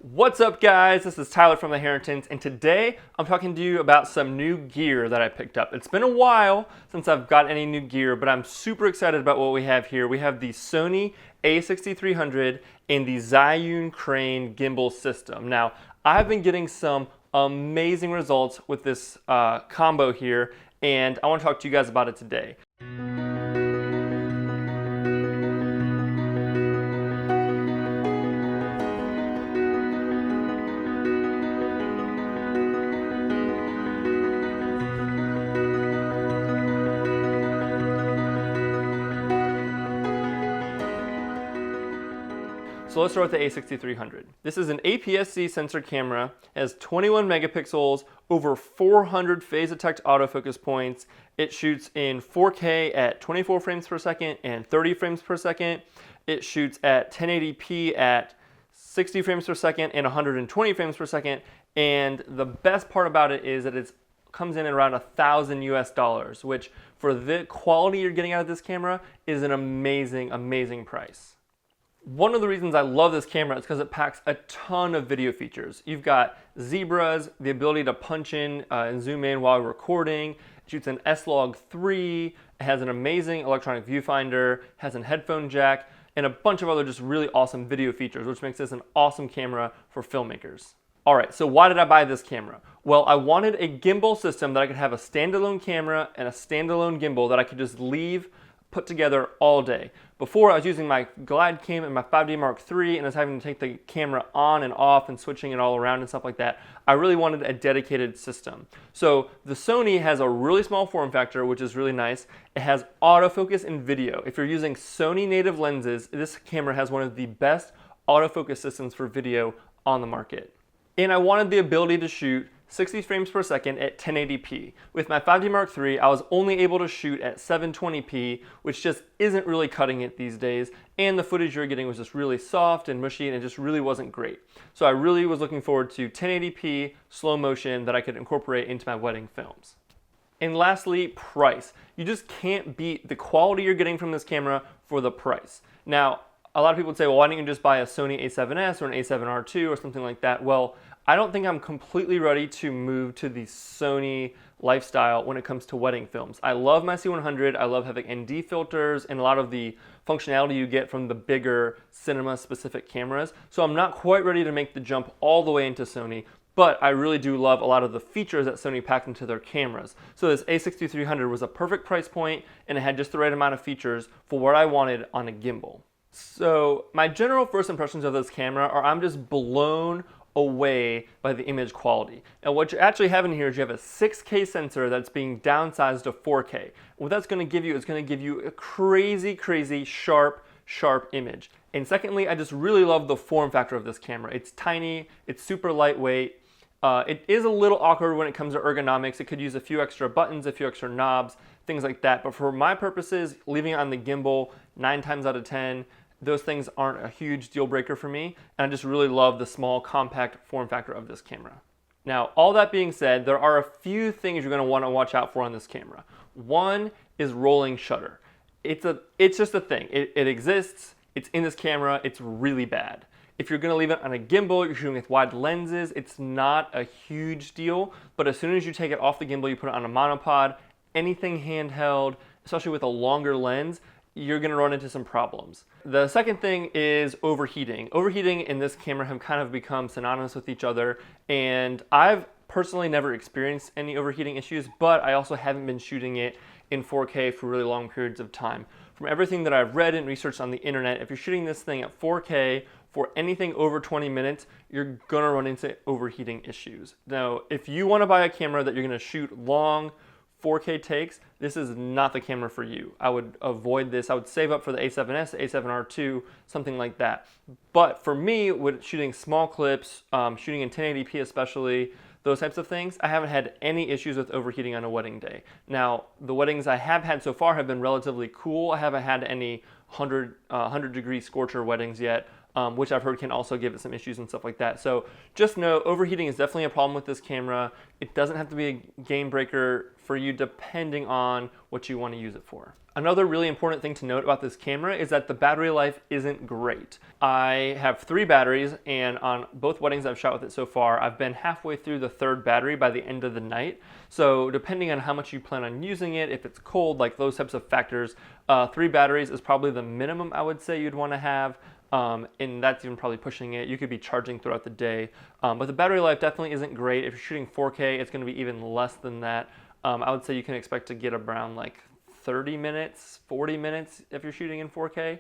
What's up, guys? This is Tyler from The Inheritance, and today I'm talking to you about some new gear that I picked up. It's been a while since I've got any new gear, but I'm super excited about what we have here. We have the Sony A6300 and the Zhiyun crane gimbal system. Now, I've been getting some amazing results with this combo here, and I want to talk to you guys about it today. So let's start with the A6300. This is an APS-C sensor camera. It has 21 megapixels, over 400 phase detect autofocus points. It shoots in 4K at 24 frames per second and 30 frames per second. It shoots at 1080p at 60 frames per second and 120 frames per second. And the best part about it is that it comes in at around $1,000 US, which for the quality you're getting out of this camera is an amazing, amazing price. One of the reasons I love this camera is because it packs a ton of video features. You've got zebras, the ability to punch in and zoom in while recording. It shoots an S-Log3, it has an amazing electronic viewfinder, has a headphone jack, and a bunch of other just really awesome video features, which makes this an awesome camera for filmmakers. Alright, so why did I buy this camera? Well, I wanted a gimbal system that I could have a standalone camera and a standalone gimbal that I could just leave put together all day. Before, I was using my Glide Cam and my 5D Mark III, and I was having to take the camera on and off and switching it all around and stuff like that. I really wanted a dedicated system. So the Sony has a really small form factor, which is really nice. It has autofocus in video. If you're using Sony native lenses, this camera has one of the best autofocus systems for video on the market. And I wanted the ability to shoot 60 frames per second at 1080p. With my 5D Mark III, I was only able to shoot at 720p, which just isn't really cutting it these days, and the footage you're getting was just really soft and mushy, and it just really wasn't great. So I really was looking forward to 1080p slow motion that I could incorporate into my wedding films. And lastly, price. You just can't beat the quality you're getting from this camera for the price. Now, a lot of people would say, well, why don't you just buy a Sony A7S or an A7R II or something like that? Well, I don't think I'm completely ready to move to the Sony lifestyle when it comes to wedding films. I love my C100, I love having ND filters and a lot of the functionality you get from the bigger cinema-specific cameras, so I'm not quite ready to make the jump all the way into Sony, but I really do love a lot of the features that Sony packed into their cameras. So this A6300 was a perfect price point, and it had just the right amount of features for what I wanted on a gimbal. So my general first impressions of this camera are I'm just blown away by the image quality. And what you actually have in here is you have a 6K sensor that's being downsized to 4K. What that's going to give you is going to give you a crazy sharp image. And secondly, I just really love the form factor of this camera. It's tiny, it's super lightweight. It is a little awkward when it comes to ergonomics. It could use a few extra buttons, a few extra knobs, things like that. But for my purposes, leaving it on the gimbal 9 times out of 10, those things aren't a huge deal breaker for me, and I just really love the small, compact form factor of this camera. Now, all that being said, there are a few things you're going to want to watch out for on this camera. One is rolling shutter. It's just a thing. It exists, it's in this camera, it's really bad. If you're going to leave it on a gimbal, you're shooting with wide lenses, it's not a huge deal, but as soon as you take it off the gimbal, you put it on a monopod, anything handheld, especially with a longer lens, you're going to run into some problems. The second thing is overheating. Overheating and this camera have kind of become synonymous with each other, and I've personally never experienced any overheating issues, but I also haven't been shooting it in 4K for really long periods of time. From everything that I've read and researched on the internet, if you're shooting this thing at 4K for anything over 20 minutes, you're going to run into overheating issues. Now, if you want to buy a camera that you're going to shoot long 4K takes, this is not the camera for you. I would avoid this. I would save up for the A7S, the A7R II, something like that. But for me, with shooting small clips, shooting in 1080p especially, those types of things, I haven't had any issues with overheating on a wedding day. Now, the weddings I have had so far have been relatively cool. I haven't had any 100 degree scorcher weddings yet. which I've heard can also give it some issues and stuff like that. So just know overheating is definitely a problem with this camera. It doesn't have to be a game breaker for you depending on what you want to use it for. Another really important thing to note about this camera is that the battery life isn't great. I have 3 batteries, and on both weddings I've shot with it so far, I've been halfway through the 3rd battery by the end of the night. So depending on how much you plan on using it, if it's cold, like those types of factors, 3 batteries is probably the minimum I would say you'd want to have. And that's even probably pushing it. You could be charging throughout the day, but the battery life definitely isn't great. If you're shooting 4K, it's going to be even less than that. I would say you can expect to get around like 30 minutes, 40 minutes if you're shooting in 4K.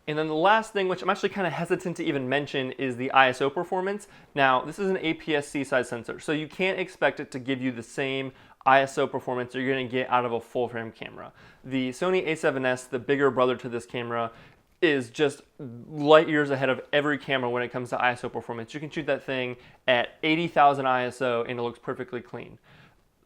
And then the last thing, which I'm actually kind of hesitant to even mention, is the ISO performance. Now, this is an APS-C size sensor, so you can't expect it to give you the same ISO performance you're going to get out of a full frame camera. The Sony A7S, the bigger brother to this camera, is just light years ahead of every camera when it comes to ISO performance. You can shoot that thing at 80,000 ISO and it looks perfectly clean.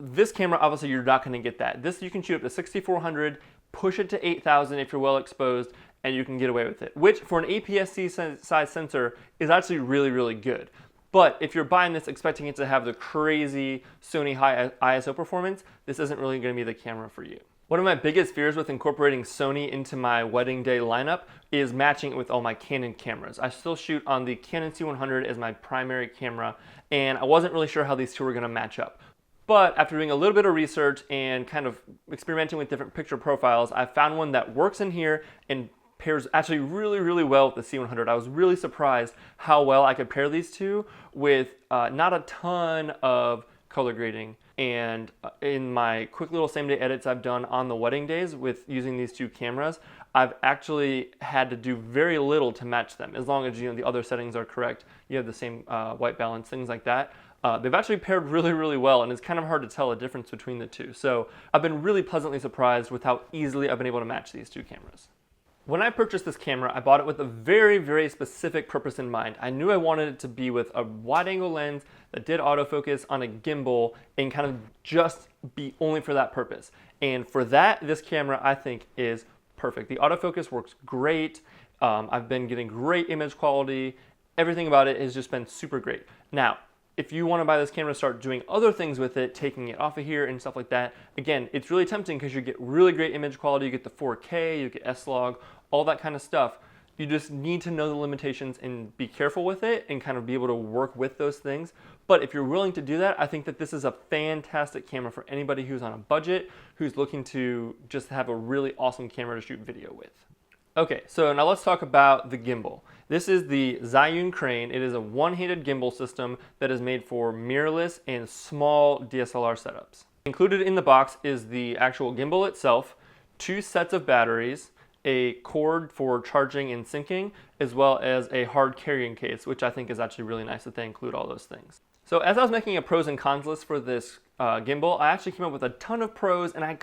This camera, obviously, you're not going to get that. This you can shoot up to 6400, push it to 8000 if you're well exposed, and you can get away with it, which for an APS-C size sensor is actually really, really good. But if you're buying this expecting it to have the crazy Sony high ISO performance, this isn't really going to be the camera for you. One of my biggest fears with incorporating Sony into my wedding day lineup is matching it with all my Canon cameras. I still shoot on the Canon C100 as my primary camera, and I wasn't really sure how these two were going to match up. But after doing a little bit of research and kind of experimenting with different picture profiles, I found one that works in here and pairs actually really, really well with the C100. I was really surprised how well I could pair these two with not a ton of color grading. And in my quick little same-day edits I've done on the wedding days with using these two cameras, I've actually had to do very little to match them. As long as the other settings are correct, you have the same white balance, things like that. They've actually paired really, really well, and it's kind of hard to tell a difference between the two. So I've been really pleasantly surprised with how easily I've been able to match these two cameras. When I purchased this camera, I bought it with a very, very specific purpose in mind. I knew I wanted it to be with a wide-angle lens that did autofocus on a gimbal and kind of just be only for that purpose. And for that, this camera, I think, is perfect. The autofocus works great. I've been getting great image quality. Everything about it has just been super great. Now, if you want to buy this camera, start doing other things with it, taking it off of here and stuff like that, again, it's really tempting because you get really great image quality, you get the 4K, you get S-Log, all that kind of stuff. You just need to know the limitations and be careful with it and kind of be able to work with those things. But if you're willing to do that, I think that this is a fantastic camera for anybody who's on a budget, who's looking to just have a really awesome camera to shoot video with. Okay, so now let's talk about the gimbal. This is the Zhiyun crane. It is a one-handed gimbal system that is made for mirrorless and small DSLR setups. Included in the box is the actual gimbal itself, 2 sets of batteries, a cord for charging and syncing, as well as a hard carrying case, which I think is actually really nice that they include all those things. So as I was making a pros and cons list for this gimbal, I actually came up with a ton of pros, and I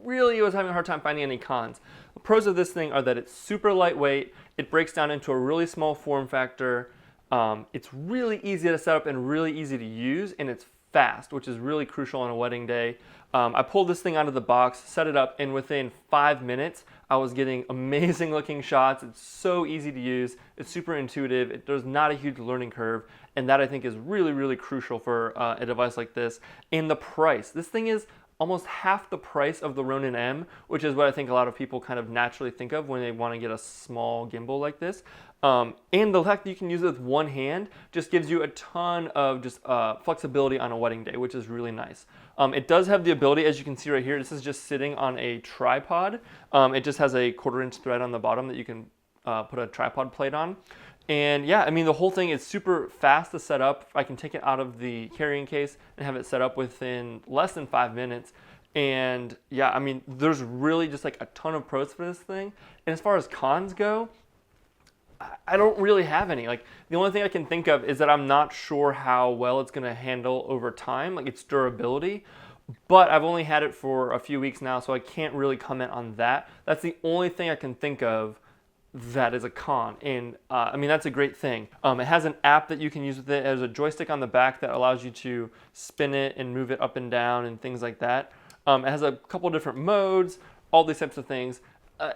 was having a hard time finding any cons. The pros of this thing are that it's super lightweight, it breaks down into a really small form factor, it's really easy to set up and really easy to use, and it's fast, which is really crucial on a wedding day. I pulled this thing out of the box, set it up, and within 5 minutes, I was getting amazing looking shots. It's so easy to use. It's super intuitive. There's not a huge learning curve, and that I think is really, really crucial for a device like this. And the price. This thing is almost half the price of the Ronin M, which is what I think a lot of people kind of naturally think of when they want to get a small gimbal like this. And the fact that you can use it with one hand just gives you a ton of just flexibility on a wedding day, which is really nice. It does have the ability, as you can see right here, this is just sitting on a tripod. It just has a 1/4-inch thread on the bottom that you can put a tripod plate on. And yeah, I mean, the whole thing is super fast to set up. I can take it out of the carrying case and have it set up within less than 5 minutes. And yeah, I mean, there's really just like a ton of pros for this thing. And as far as cons go, I don't really have any. Like, the only thing I can think of is that I'm not sure how well it's going to handle over time, like its durability. But I've only had it for a few weeks now, so I can't really comment on that. That's the only thing I can think of that is a con, and I mean, that's a great thing. It has an app that you can use with it. There's a joystick on the back that allows you to spin it and move it up and down and things like that. It has a couple different modes, all these types of things.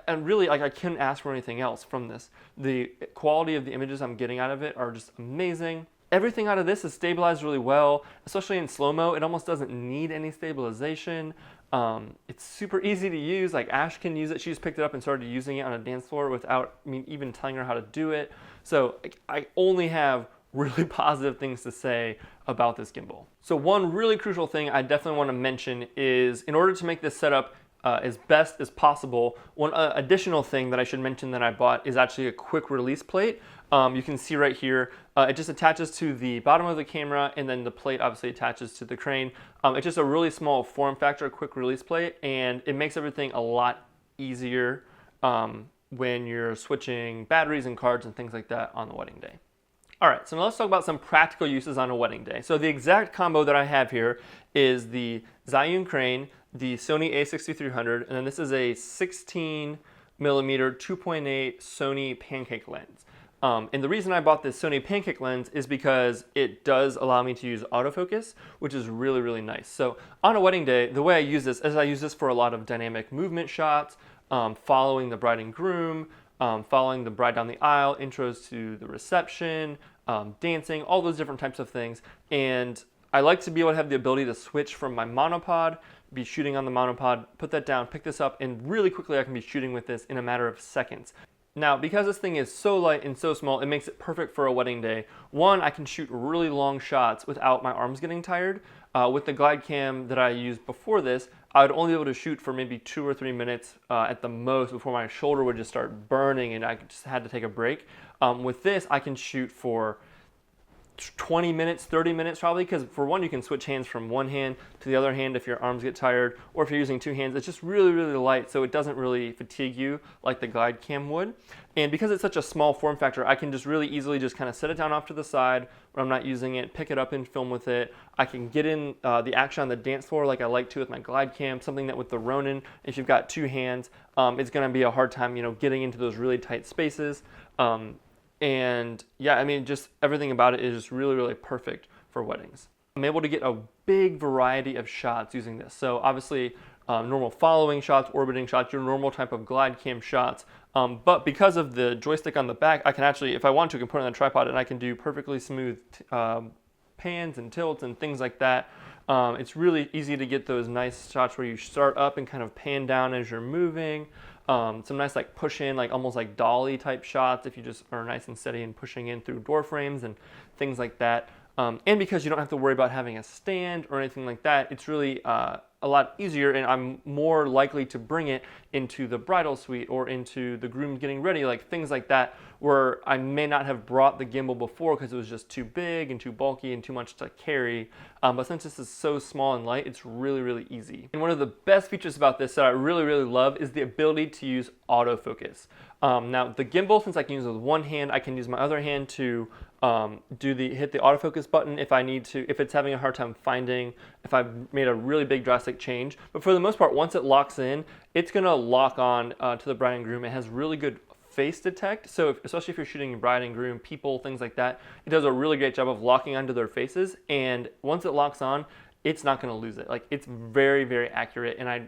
and really, like, I couldn't ask for anything else from this. The quality of the images I'm getting out of it are just amazing. Everything out of this is stabilized really well, especially in slow-mo. It almost doesn't need any stabilization. It's super easy to use. Like, Ash can use it. She just picked it up and started using it on a dance floor without me even telling her how to do it. So I only have really positive things to say about this gimbal. So one really crucial thing I definitely want to mention is, in order to make this setup as best as possible, one additional thing that I should mention that I bought is actually a quick release plate. You can see right here, it just attaches to the bottom of the camera, and then the plate obviously attaches to the crane. It's just a really small form factor quick release plate, and it makes everything a lot easier when you're switching batteries and cards and things like that on the wedding day. All right, so now let's talk about some practical uses on a wedding day. So the exact combo that I have here is the Zhiyun crane, the Sony A6300, and then this is a 16mm 2.8 Sony pancake lens. And the reason I bought this Sony pancake lens is because it does allow me to use autofocus, which is really, really nice. So on a wedding day, the way I use this is I use this for a lot of dynamic movement shots, following the bride and groom, following the bride down the aisle, intros to the reception, dancing, all those different types of things. And I like to be able to have the ability to switch from my monopod, be shooting on the monopod, put that down, pick this up, and really quickly I can be shooting with this in a matter of seconds. Now, because this thing is so light and so small, it makes it perfect for a wedding day. One, I can shoot really long shots without my arms getting tired. With the glide cam that I used before this, I would only be able to shoot for maybe 2 or 3 minutes at the most before my shoulder would just start burning and I just had to take a break. With this, I can shoot for 20 minutes, 30 minutes probably, because for one, you can switch hands from one hand to the other hand if your arms get tired, or if you're using two hands. It's just really, really light, so it doesn't really fatigue you like the glide cam would. And because it's such a small form factor, I can just really easily just kind of set it down off to the side when I'm not using it, pick it up and film with it. I can get in the action on the dance floor like I like to with my glide cam, something that with the Ronin, if you've got two hands, it's gonna be a hard time, getting into those really tight spaces. And yeah, I mean, just everything about it is just really, really perfect for weddings. I'm able to get a big variety of shots using this. So obviously, normal following shots, orbiting shots, your normal type of glide cam shots. But because of the joystick on the back, I can actually, if I want to, I can put it on a tripod and I can do perfectly smooth pans and tilts and things like that. It's really easy to get those nice shots where you start up and kind of pan down as you're moving. Some nice like push in, like almost like dolly type shots if you just are nice and steady and pushing in through door frames and things like that. And because you don't have to worry about having a stand or anything like that, it's really a lot easier, and I'm more likely to bring it into the bridal suite or into the groom getting ready, like things like that, where I may not have brought the gimbal before because it was just too big and too bulky and too much to carry. But since this is so small and light, it's really, really easy. And one of the best features about this that I really, really love is the ability to use autofocus. Now the gimbal, since I can use it with one hand, I can use my other hand to hit the autofocus button if I need to, if it's having a hard time finding, if I've made a really big drastic change. But for the most part, once it locks in, it's gonna lock on to the bride and groom. It has really good face detect, so especially if you're shooting bride and groom, people, things like that, it does a really great job of locking onto their faces, and once it locks on, it's not gonna lose it. Like, it's very, very accurate, and I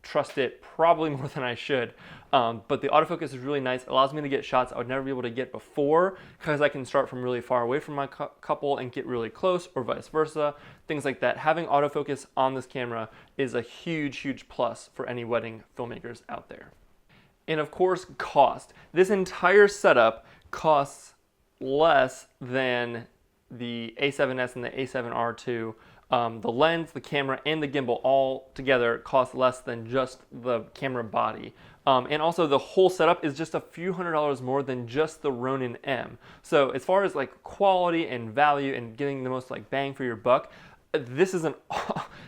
trust it probably more than I should. But the autofocus is really nice. It allows me to get shots I would never be able to get before, because I can start from really far away from my couple and get really close, or vice versa, things like that. Having autofocus on this camera is a huge, huge plus for any wedding filmmakers out there. And of course, cost. This entire setup costs less than the A7S and the A7R2. The lens, the camera, and the gimbal all together cost less than just the camera body. And also the whole setup is just a few $100s more than just the Ronin M. So as far as like quality and value and getting the most like bang for your buck, this is an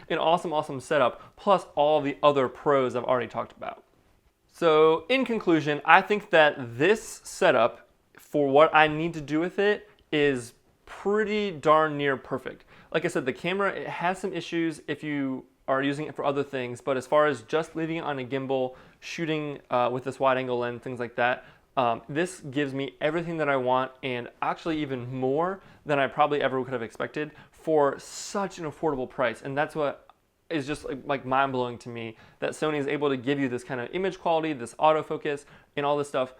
awesome, awesome setup, plus all the other pros I've already talked about. So in conclusion, I think that this setup, for what I need to do with it, is pretty darn near perfect. Like I said, the camera, it has some issues if you are using it for other things, but as far as just leaving it on a gimbal, shooting with this wide angle lens, things like that, this gives me everything that I want, and actually even more than I probably ever could have expected for such an affordable price. And that's what is just like mind-blowing to me that Sony is able to give you this kind of image quality, this autofocus, and all this stuff,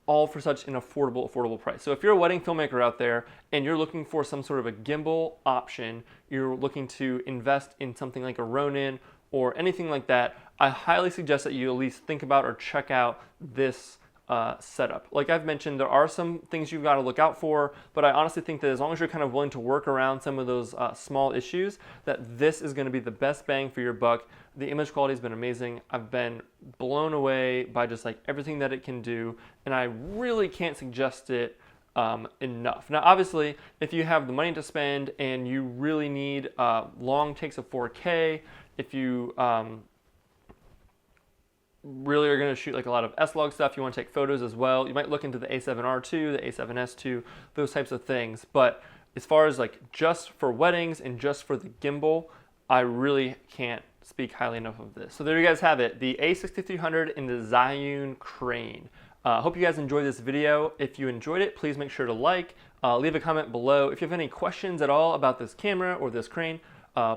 all for such an affordable price. So if you're a wedding filmmaker out there and you're looking for some sort of a gimbal option, you're looking to invest in something like a Ronin or anything like that, I highly suggest that you at least think about or check out this setup. Like I've mentioned, there are some things you've got to look out for, but I honestly think that as long as you're kind of willing to work around some of those small issues, that this is going to be the best bang for your buck. The image quality has been amazing. I've been blown away by just like everything that it can do, and I really can't suggest it enough. Now, obviously, if you have the money to spend and you really need long takes of 4K, if you really are going to shoot like a lot of S-Log stuff, you want to take photos as well, you might look into the A7R2, the A7S2, those types of things. But as far as like just for weddings and just for the gimbal, I really can't speak highly enough of this. So there you guys have it, the A6300 and the Zhiyun crane. Hope you guys enjoyed this video. If you enjoyed it, please make sure to like, leave a comment below. If you have any questions at all about this camera or this crane,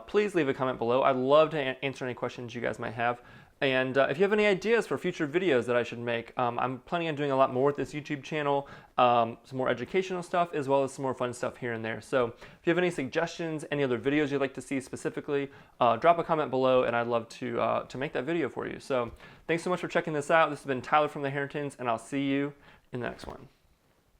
please leave a comment below. I'd love to answer any questions you guys might have. And if you have any ideas for future videos that I should make, I'm planning on doing a lot more with this YouTube channel, some more educational stuff, as well as some more fun stuff here and there. So if you have any suggestions, any other videos you'd like to see specifically, drop a comment below, and I'd love to make that video for you. So thanks so much for checking this out. This has been Tyler from the Harringtons, and I'll see you in the next one.